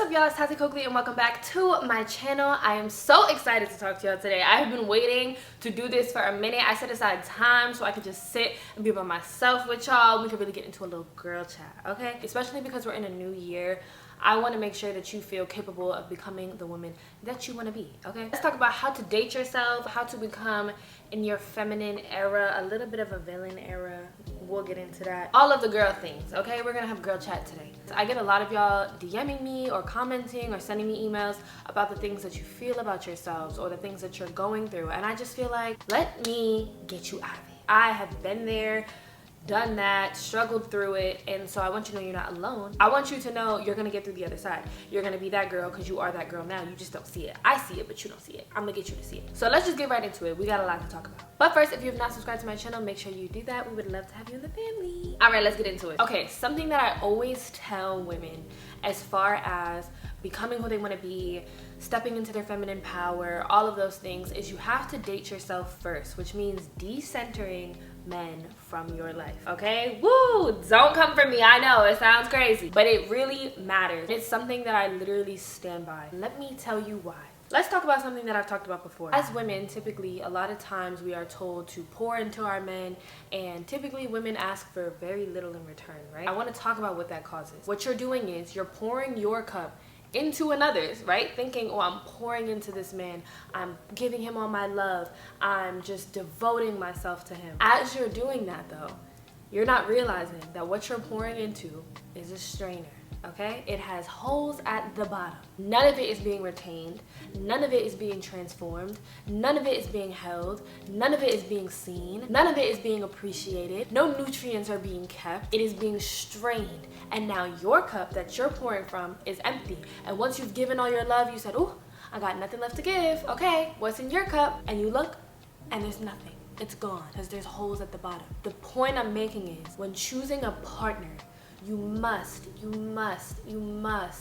up, y'all? It's Taty and welcome back to my channel. I am so excited to talk to y'all today. I have been waiting to do this for a minute. I set aside time so I could just sit and be by myself with y'all. We could really get into a little girl chat, okay? Especially because we're in a new year. I want to make sure that you feel capable of becoming the woman that you want to be, okay? Let's talk about how to date yourself, how to become in your feminine era, a little bit of a villain era. We'll get into that. All of the girl things, okay? We're gonna have girl chat today. I get a lot of y'all DMing me or commenting or sending me emails about the things that you feel about yourselves or the things that you're going through. And I just feel like, let me get you out of it. I have been there, done that, struggled through it, and so I want you to know you're not alone. I want you to know you're gonna get through the other side. You're gonna be that girl because you are that girl now. You just don't see it. I see it, but you don't see it. I'm gonna get you to see it. So let's just get right into it. We got a lot to talk about. But first, if you have not subscribed to my channel, make sure you do that. We would love to have you in the family. All right, let's get into it. Okay, something that I always tell women as far as becoming who they want to be, stepping into their feminine power, all of those things, is you have to date yourself first, which means decentering men from your life, okay? Woo! Don't come for me. I know it sounds crazy, but it really matters. It's something that I literally stand by. Let me tell you why. Let's talk about something that I've talked about before. As women, typically, a lot of times we are told to pour into our men, and typically women ask for very little in return, right? I want to talk about what that causes. What you're doing is you're pouring your cup into another's, right? Thinking, oh, I'm pouring into this man, I'm giving him all my love, I'm just devoting myself to him. As you're doing that though, you're not realizing that what you're pouring into is a strainer, okay? It has holes at the bottom. None of it is being retained, none of it is being transformed, none of it is being held, none of it is being seen, none of it is being appreciated, no nutrients are being kept, it is being strained. And now your cup that you're pouring from is empty. And once you've given all your love, you said, oh, I got nothing left to give. Okay, what's in your cup? And you look, and there's nothing. It's gone, because there's holes at the bottom. The point I'm making is, when choosing a partner, you must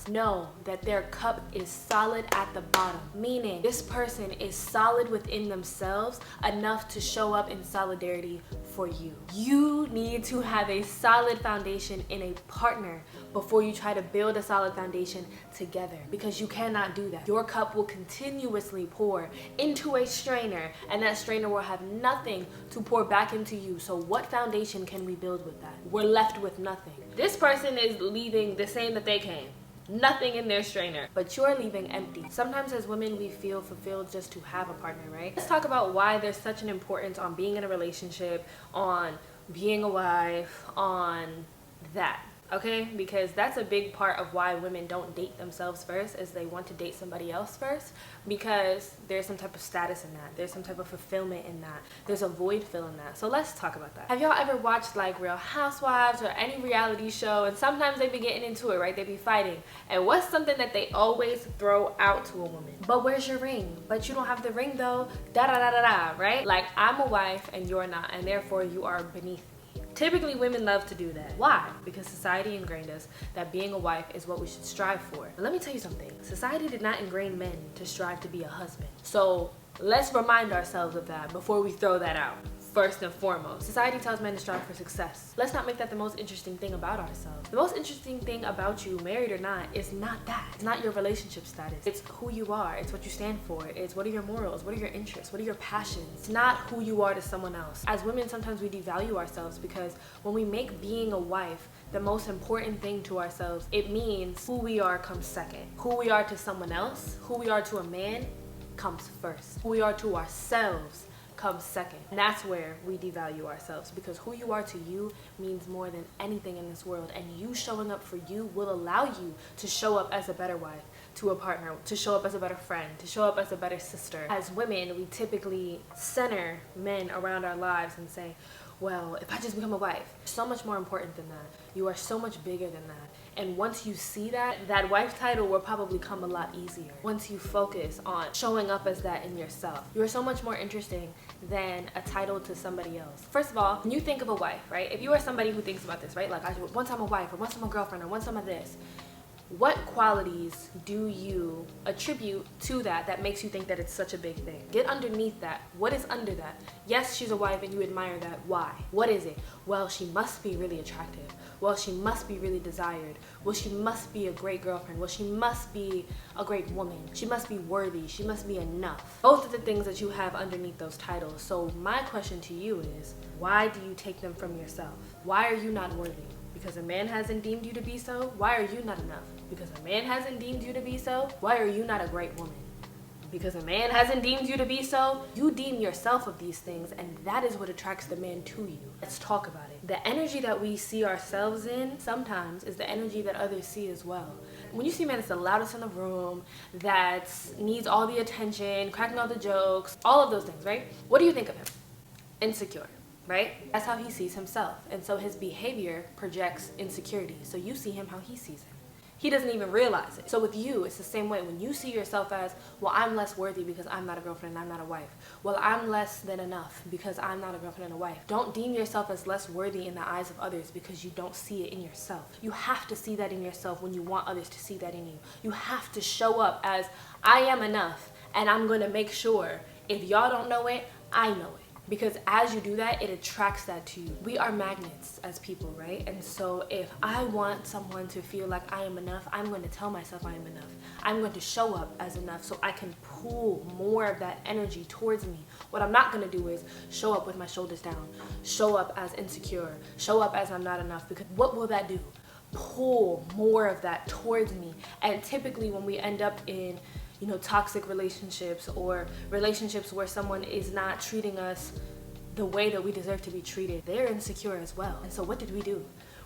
know that their cup is solid at the bottom. Meaning, this person is solid within themselves enough to show up in solidarity for you. You need to have a solid foundation in a partner before you try to build a solid foundation together, because you cannot do that. Your cup will continuously pour into a strainer, and that strainer will have nothing to pour back into you. So what foundation can we build with that? We're left with nothing. This person is leaving the same that they came. Nothing in their strainer, but you're leaving empty. Sometimes as women, we feel fulfilled just to have a partner, right? Let's talk about why there's such an importance on being in a relationship, on being a wife, on that. Okay, because that's a big part of why women don't date themselves first, is they want to date somebody else first, because there's some type of status in that, there's some type of fulfillment in that, there's a void fill in that. So let's talk about that. Have y'all ever watched like Real Housewives or any reality show, and sometimes they be getting into it, right? They be fighting, and what's something that they always throw out to a woman? But where's your ring? But you don't have the ring though, da da da da da, right? Like, I'm a wife and you're not, and therefore you are beneath me. Typically, women love to do that. Why? Because society ingrained us that being a wife is what we should strive for. But let me tell you something. Society did not ingrain men to strive to be a husband. So let's remind ourselves of that before we throw that out. First and foremost, society tells men to strive for success. Let's not make that the most interesting thing about ourselves. The most interesting thing about you, married or not, is not that. It's not your relationship status. It's who you are. It's what you stand for. It's what are your morals? What are your interests? What are your passions? It's not who you are to someone else. As women, sometimes we devalue ourselves because when we make being a wife the most important thing to ourselves, it means who we are comes second. Who we are to someone else, who we are to a man, comes first. Who we are to ourselves comes second. And that's where we devalue ourselves, because who you are to you means more than anything in this world, and you showing up for you will allow you to show up as a better wife to a partner, to show up as a better friend, to show up as a better sister. As women, we typically center men around our lives and say, well, if I just become a wife, so much more important than that. You are so much bigger than that. And once you see that, that wife title will probably come a lot easier. Once you focus on showing up as that in yourself, you're so much more interesting than a title to somebody else. First of all, when you think of a wife, right? If you are somebody who thinks about this, right? Like, once I'm a wife, or once I'm a girlfriend, or once I'm a this, What qualities do you attribute to that makes you think that it's such a big thing? Get underneath that. What is under that? Yes, she's a wife and you admire that. Why? What is it? Well, she must be really attractive. Well, she must be really desired. Well, she must be a great girlfriend. Well, she must be a great woman. She must be worthy. She must be enough. Both of the things that you have underneath those titles. So my question to you is, why do you take them from yourself? Why are you not worthy? Because a man hasn't deemed you to be so? Why are you not enough? Because a man hasn't deemed you to be so? Why are you not a great woman? Because a man hasn't deemed you to be so? You deem yourself of these things, and that is what attracts the man to you. Let's talk about it. The energy that we see ourselves in sometimes is the energy that others see as well. When you see a man that's the loudest in the room, that needs all the attention, cracking all the jokes, all of those things, right? What do you think of him? Insecure. Right? That's how he sees himself. And so his behavior projects insecurity. So you see him how he sees him. He doesn't even realize it. So with you, it's the same way. When you see yourself as, well, I'm less worthy because I'm not a girlfriend and I'm not a wife. Well, I'm less than enough because I'm not a girlfriend and a wife. Don't deem yourself as less worthy in the eyes of others because you don't see it in yourself. You have to see that in yourself when you want others to see that in you. You have to show up as, I am enough, and I'm going to make sure if y'all don't know it, I know it. Because as you do that, it attracts that to you. We are magnets as people, right? And so if I want someone to feel like I am enough, I'm going to tell myself I am enough. I'm going to show up as enough so I can pull more of that energy towards me. What I'm not going to do is show up with my shoulders down, show up as insecure, show up as I'm not enough, because what will that do? Pull more of that towards me. And typically when we end up in toxic relationships or relationships where someone is not treating us the way that we deserve to be treated, they're insecure as well. And so what did we do?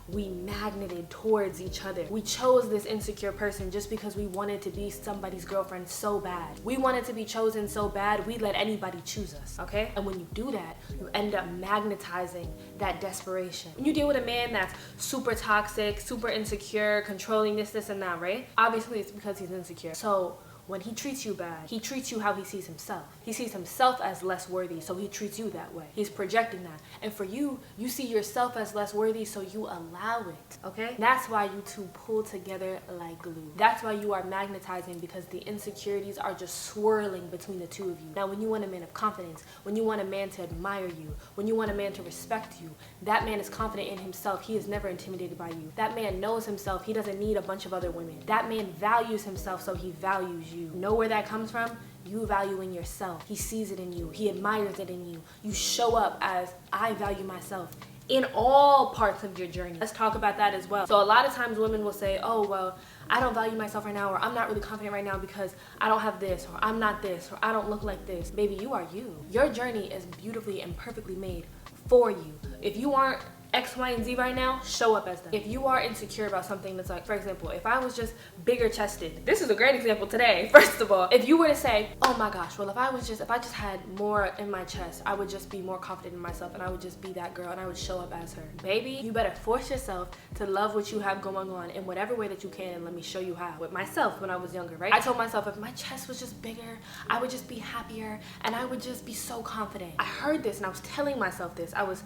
We magneted towards each other. We chose this insecure person just because we wanted to be somebody's girlfriend so bad. We wanted to be chosen so bad, we let anybody choose us, okay? And when you do that, you end up magnetizing that desperation. When you deal with a man that's super toxic, super insecure, controlling this, and that, right? Obviously, it's because he's insecure. So when he treats you bad, he treats you how he sees himself. He sees himself as less worthy, so he treats you that way. He's projecting that. And for you, you see yourself as less worthy, so you allow it, okay? That's why you two pull together like glue. That's why you are magnetizing, because the insecurities are just swirling between the two of you. Now, when you want a man of confidence, when you want a man to admire you, when you want a man to respect you, that man is confident in himself. He is never intimidated by you. That man knows himself. He doesn't need a bunch of other women. That man values himself, so he values you. Know where that comes from? You valuing yourself. He sees it in you. He admires it in you. You show up as, I value myself in all parts of your journey. Let's talk about that as well. So a lot of times women will say, oh, well, I don't value myself right now, or I'm not really confident right now because I don't have this, or I'm not this, or I don't look like this. Baby, you are you. Your journey is beautifully and perfectly made for you. If you aren't X, Y, and Z right now, show up as them. If you are insecure about something that's like, for example, if I was just bigger chested, this is a great example today, first of all. If you were to say, oh my gosh, well, if I just had more in my chest, I would just be more confident in myself and I would just be that girl and I would show up as her. Baby, you better force yourself to love what you have going on in whatever way that you can, and let me show you how. With myself when I was younger, right? I told myself if my chest was just bigger, I would just be happier and I would just be so confident. I heard this and I was telling myself this. I was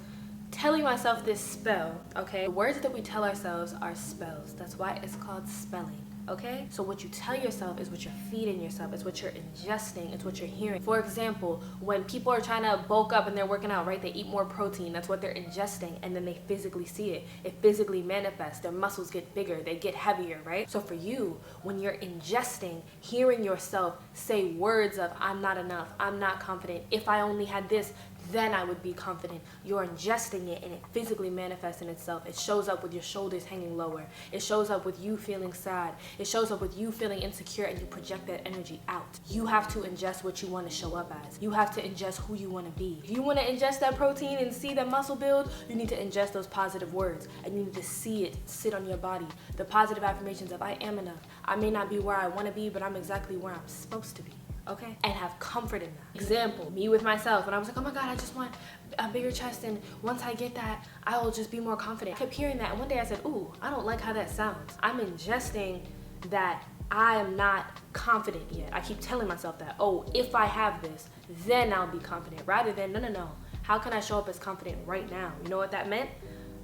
telling myself this spell, okay? The words that we tell ourselves are spells. That's why it's called spelling, okay? So what you tell yourself is what you're feeding yourself. It's what you're ingesting. It's what you're hearing. For example, when people are trying to bulk up and they're working out, right? They eat more protein. That's what they're ingesting, and then they physically see it. It physically manifests. Their muscles get bigger. They get heavier, right? So for you, when you're ingesting, hearing yourself say words of, I'm not enough, I'm not confident, if I only had this, then I would be confident. You're ingesting it and it physically manifests in itself. It shows up with your shoulders hanging lower. It shows up with you feeling sad. It shows up with you feeling insecure, and you project that energy out. You have to ingest what you want to show up as. You have to ingest who you want to be. If you want to ingest that protein and see that muscle build, you need to ingest those positive words, and you need to see it sit on your body. The positive affirmations of, I am enough. I may not be where I want to be, but I'm exactly where I'm supposed to be. Okay? And have comfort in that. Example, me with myself, when I was like, oh my God, I just want a bigger chest, and once I get that, I will just be more confident. I kept hearing that, and one day I said, ooh, I don't like how that sounds. I'm ingesting that I am not confident yet. I keep telling myself that, oh, if I have this, then I'll be confident, rather than, no. How can I show up as confident right now? You know what that meant?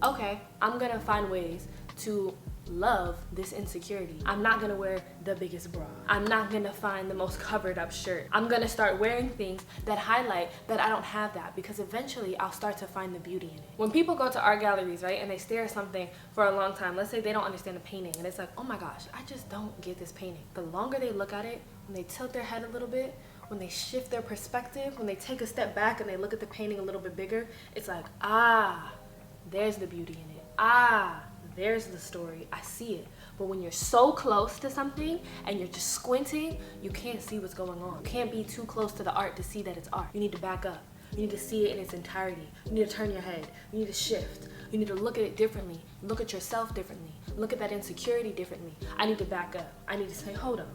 Okay, I'm gonna find ways to love this insecurity. I'm not gonna wear the biggest bra. I'm not gonna find the most covered up shirt. I'm gonna start wearing things that highlight that I don't have that, because eventually I'll start to find the beauty in it. When people go to art galleries, right, and they stare at something for a long time, let's say they don't understand the painting, and it's like, oh my gosh, I just don't get this painting. The longer they look at it, when they tilt their head a little bit, when they shift their perspective, when they take a step back and they look at the painting a little bit bigger, it's like, ah, there's the beauty in it. Ah, there's the story. I see it. But when you're so close to something and you're just squinting, you can't see what's going on. You can't be too close to the art to see that it's art. You need to back up. You need to see it in its entirety. You need to turn your head. You need to shift. You need to look at it differently. Look at yourself differently. Look at that insecurity differently. I need to back up. I need to say, hold on.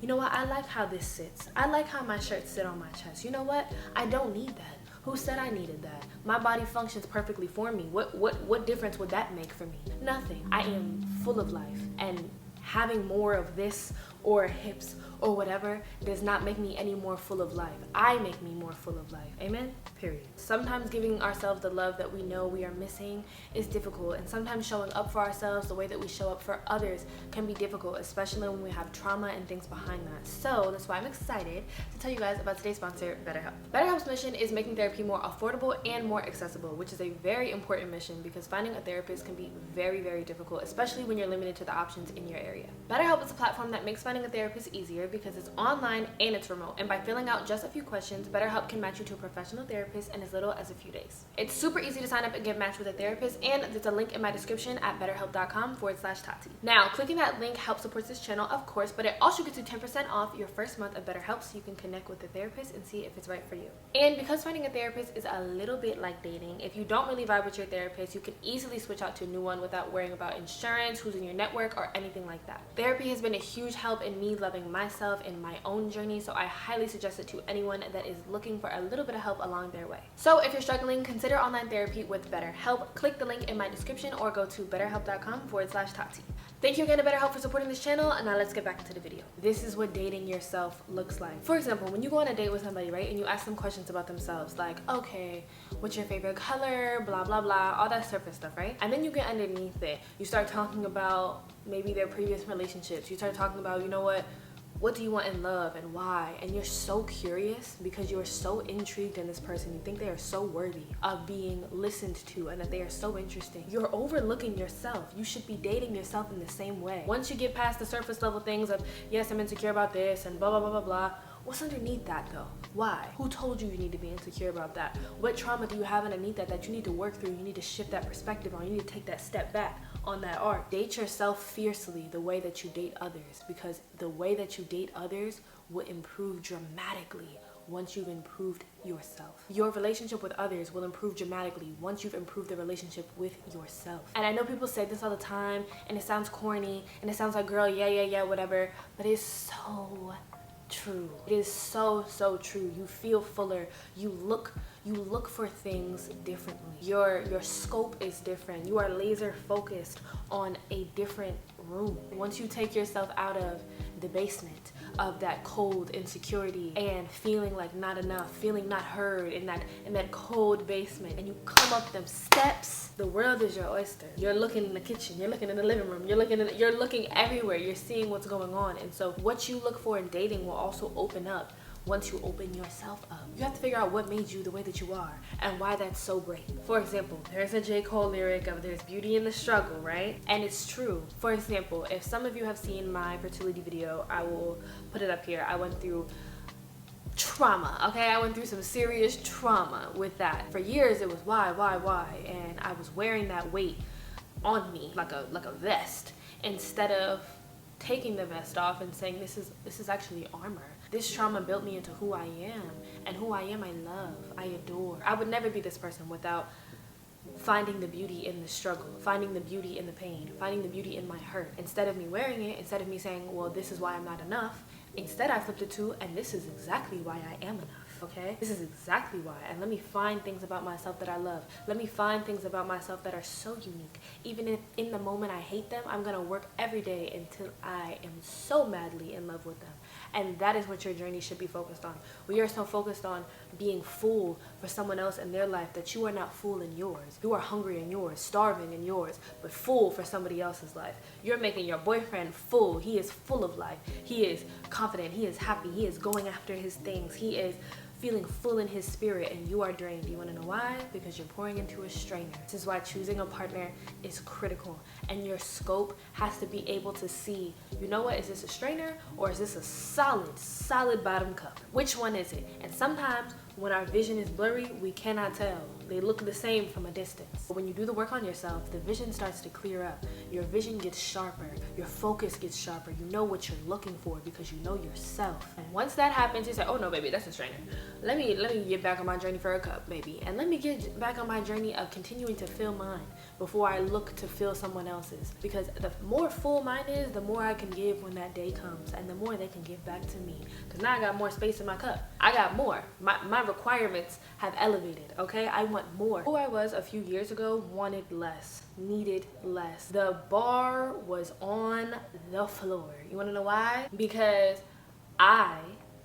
You know what? I like how this sits. I like how my shirts sit on my chest. You know what? I don't need that. Who said I needed that? My body functions perfectly for me. What difference would that make for me? Nothing. I am full of life, and having more of this or hips or whatever does not make me any more full of life. I make me more full of life. Amen? Period. Sometimes giving ourselves the love that we know we are missing is difficult, and sometimes showing up for ourselves the way that we show up for others can be difficult, especially when we have trauma and things behind that. So that's why I'm excited to tell you guys about today's sponsor, BetterHelp. BetterHelp's mission is making therapy more affordable and more accessible, which is a very important mission because finding a therapist can be very, very difficult, especially when you're limited to the options in your area. BetterHelp is a platform that makes finding a therapist easier because it's online and it's remote, and by filling out just a few questions, BetterHelp can match you to a professional therapist in as little as a few days. It's super easy to sign up and get matched with a therapist, and there's a link in my description at betterhelp.com/Taty. Now, clicking that link helps support this channel, of course, but it also gets you 10% off your first month of BetterHelp so you can connect with the therapist and see if it's right for you. And because finding a therapist is a little bit like dating, if you don't really vibe with your therapist, you can easily switch out to a new one without worrying about insurance, who's in your network, or anything like that. Therapy has been a huge help in me loving myself in my own journey, so I highly suggest it to anyone that is looking for a little bit of help along their way. So if you're struggling, consider online therapy with BetterHelp. Click the link in my description or go to betterhelp.com/Taty. Thank you again to BetterHelp for supporting this channel, and now let's get back into the video. This is what dating yourself looks like. For example, when you go on a date with somebody, right, and you ask them questions about themselves, like, okay, what's your favorite color, blah, blah, blah, all that surface stuff, right? And then you get underneath it. You start talking about maybe their previous relationships. You start talking about, you know what do you want in love and why? And you're so curious because you're so intrigued in this person. You think they are so worthy of being listened to and that they are so interesting. You're overlooking yourself. You should be dating yourself in the same way. Once you get past the surface level things of, yes, I'm insecure about this and blah, blah, blah, blah, blah. What's underneath that though? Why? Who told you you need to be insecure about that? What trauma do you have underneath that you need to work through? You need to shift that perspective on. You need to take that step back on that art. Date yourself fiercely the way that you date others, because the way that you date others will improve dramatically once you've improved yourself. Your relationship with others will improve dramatically once you've improved the relationship with yourself. And I know people say this all the time and it sounds corny and it sounds like, girl, yeah, whatever, but it's so true. It is so true. You feel fuller. You look for things differently. Your scope is different. You are laser focused on a different room. Once you take yourself out of the basement of that cold insecurity and feeling like not enough, feeling not heard in that cold basement, and you come up them steps, the world is your oyster. You're looking in the kitchen, you're looking in the living room, you're looking everywhere, you're seeing what's going on. And so what you look for in dating will also open up once you open yourself up. You have to figure out what made you the way that you are and why that's so great. For example, there's a J. Cole lyric of there's beauty in the struggle, right? And it's true. For example, if some of you have seen my fertility video, I will put it up here. I went through trauma, okay? I went through some serious trauma with that. For years it was why? And I was wearing that weight on me like a vest instead of taking the vest off and saying this is actually armor. This trauma built me into who I am, and who I am I love, I adore. I would never be this person without finding the beauty in the struggle, finding the beauty in the pain, finding the beauty in my hurt. Instead of me wearing it, instead of me saying, well, this is why I'm not enough, instead I flipped it to, and this is exactly why I am enough, okay? This is exactly why, and let me find things about myself that I love. Let me find things about myself that are so unique. Even if in the moment I hate them, I'm gonna work every day until I am so madly in love with them. And that is what your journey should be focused on. We are so focused on being full for someone else in their life that you are not full in yours. You are hungry in yours, starving in yours, but full for somebody else's life. You're making your boyfriend full. He is full of life. He is confident. He is happy. He is going after his things. He is feeling full in his spirit, and you are drained. You want to know why? Because you're pouring into a strainer. This is why choosing a partner is critical, and your scope has to be able to see, you know what, is this a strainer or is this a solid bottom cup? Which one is it? And sometimes when our vision is blurry, we cannot tell. They look the same from a distance. But when you do the work on yourself, the vision starts to clear up. Your vision gets sharper. Your focus gets sharper. You know what you're looking for because you know yourself. And once that happens, you say, oh no, baby, that's a strainer. Let me get back on my journey for a cup, baby. And let me get back on my journey of continuing to fill mine before I look to fill someone else's. Because the more full mine is, the more I can give when that day comes, and the more they can give back to me. Because now I got more space in my cup. I got more. My requirements have elevated, okay? I want more. Who I was a few years ago wanted less, needed less. The bar was on the floor. You wanna know why? Because I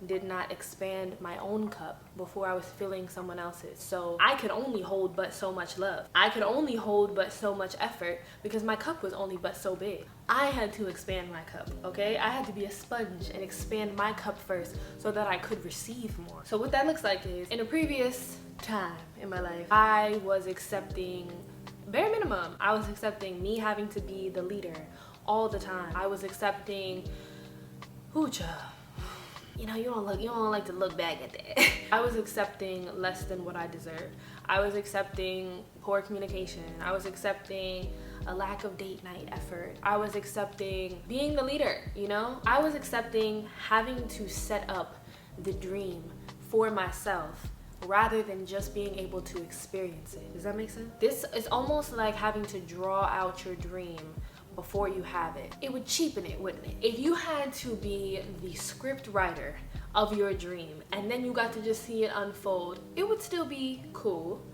did not expand my own cup before I was filling someone else's. So I could only hold but so much love. I could only hold but so much effort because my cup was only but so big. I had to expand my cup, okay? I had to be a sponge and expand my cup first so that I could receive more. So what that looks like is, in a previous time in my life, I was accepting, bare minimum, I was accepting me having to be the leader all the time. I was accepting, you know, you don't like to look back at that. I was accepting less than what I deserved. I was accepting poor communication. I was accepting a lack of date night effort. I was accepting being the leader, you know? I was accepting having to set up the dream for myself rather than just being able to experience it. Does that make sense? This is almost like having to draw out your dream before you have it. It would cheapen it, wouldn't it? If you had to be the script writer of your dream and then you got to just see it unfold, it would still be cool,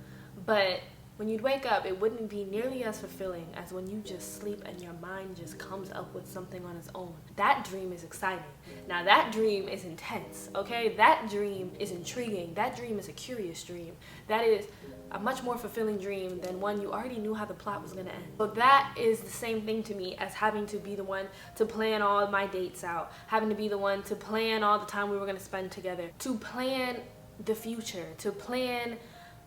but when you'd wake up, it wouldn't be nearly as fulfilling as when you just sleep and your mind just comes up with something on its own. That dream is exciting. Now that dream is intense, okay? That dream is intriguing. That dream is a curious dream. That is a much more fulfilling dream than one you already knew how the plot was gonna end. So that is the same thing to me as having to be the one to plan all my dates out, having to be the one to plan all the time we were gonna spend together, to plan the future, to plan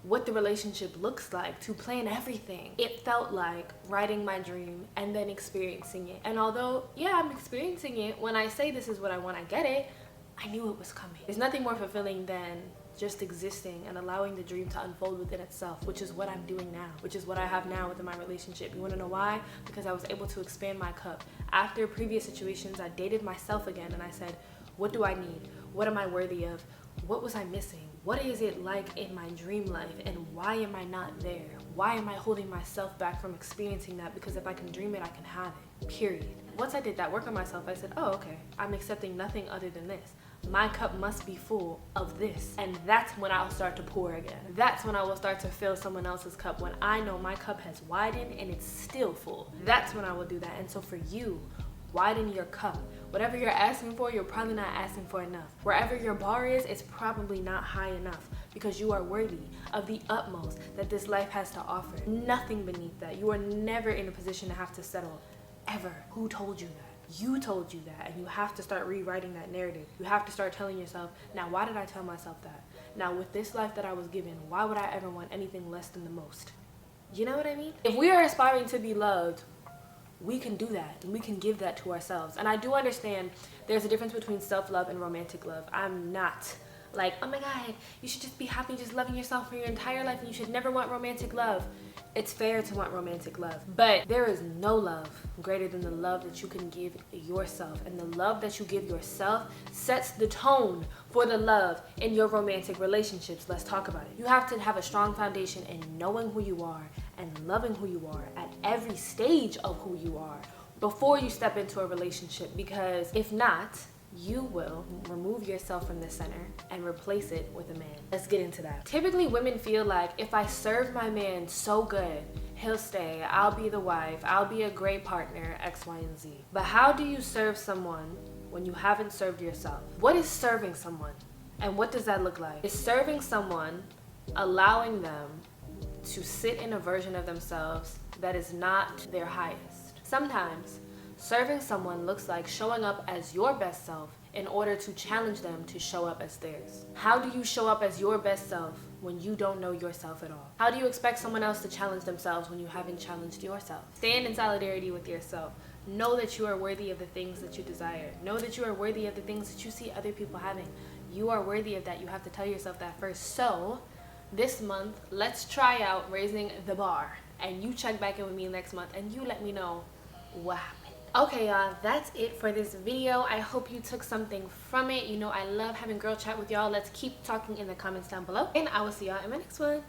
what the relationship looks like, to plan everything. It felt like writing my dream and then experiencing it. And although, yeah, I'm experiencing it, when I say this is what I want, I get it, I knew it was coming. There's nothing more fulfilling than just existing and allowing the dream to unfold within itself, which is what I'm doing now, which is what I have now within my relationship. You wanna know why? Because I was able to expand my cup. After previous situations, I dated myself again and I said, what do I need? What am I worthy of? What was I missing? What is it like in my dream life, and why am I not there? Why am I holding myself back from experiencing that? Because if I can dream it, I can have it, period. Once I did that work on myself, I said, oh, okay, I'm accepting nothing other than this. My cup must be full of this. And that's when I'll start to pour again. That's when I will start to fill someone else's cup. When I know my cup has widened and it's still full, that's when I will do that. And so for you, widen your cup. Whatever you're asking for, you're probably not asking for enough. Wherever your bar is, it's probably not high enough, because you are worthy of the utmost that this life has to offer. Nothing beneath that. You are never in a position to have to settle, ever. Who told you that? You told you that, and you have to start rewriting that narrative. You have to start telling yourself, now why did I tell myself that? Now with this life that I was given, why would I ever want anything less than the most? You know what I mean? If we are aspiring to be loved, we can do that, and we can give that to ourselves. And I do understand there's a difference between self-love and romantic love. I'm not like, oh my God, you should just be happy just loving yourself for your entire life and you should never want romantic love. It's fair to want romantic love, but there is no love greater than the love that you can give yourself. And the love that you give yourself sets the tone for the love in your romantic relationships. Let's talk about it. You have to have a strong foundation in knowing who you are and loving who you are at every stage of who you are before you step into a relationship, because if not, you will remove yourself from the center and replace it with a man. Let's get into that. Typically, women feel like if I serve my man so good, he'll stay, I'll be the wife, I'll be a great partner, X, Y, and Z. But how do you serve someone when you haven't served yourself. What is serving someone? And what does that look like? Is serving someone allowing them to sit in a version of themselves that is not their highest. Sometimes serving someone looks like showing up as your best self in order to challenge them to show up as theirs. How do you show up as your best self when you don't know yourself at all? How do you expect someone else to challenge themselves when you haven't challenged yourself? Stand in solidarity with yourself. Know that you are worthy of the things that you desire. Know that you are worthy of the things that you see other people having. You are worthy of that. You have to tell yourself that first. So this month, let's try out raising the bar. And you check back in with me next month and you let me know what happened. Okay, y'all, that's it for this video. I hope you took something from it. You know, I love having girl chat with y'all. Let's keep talking in the comments down below. And I will see y'all in my next one.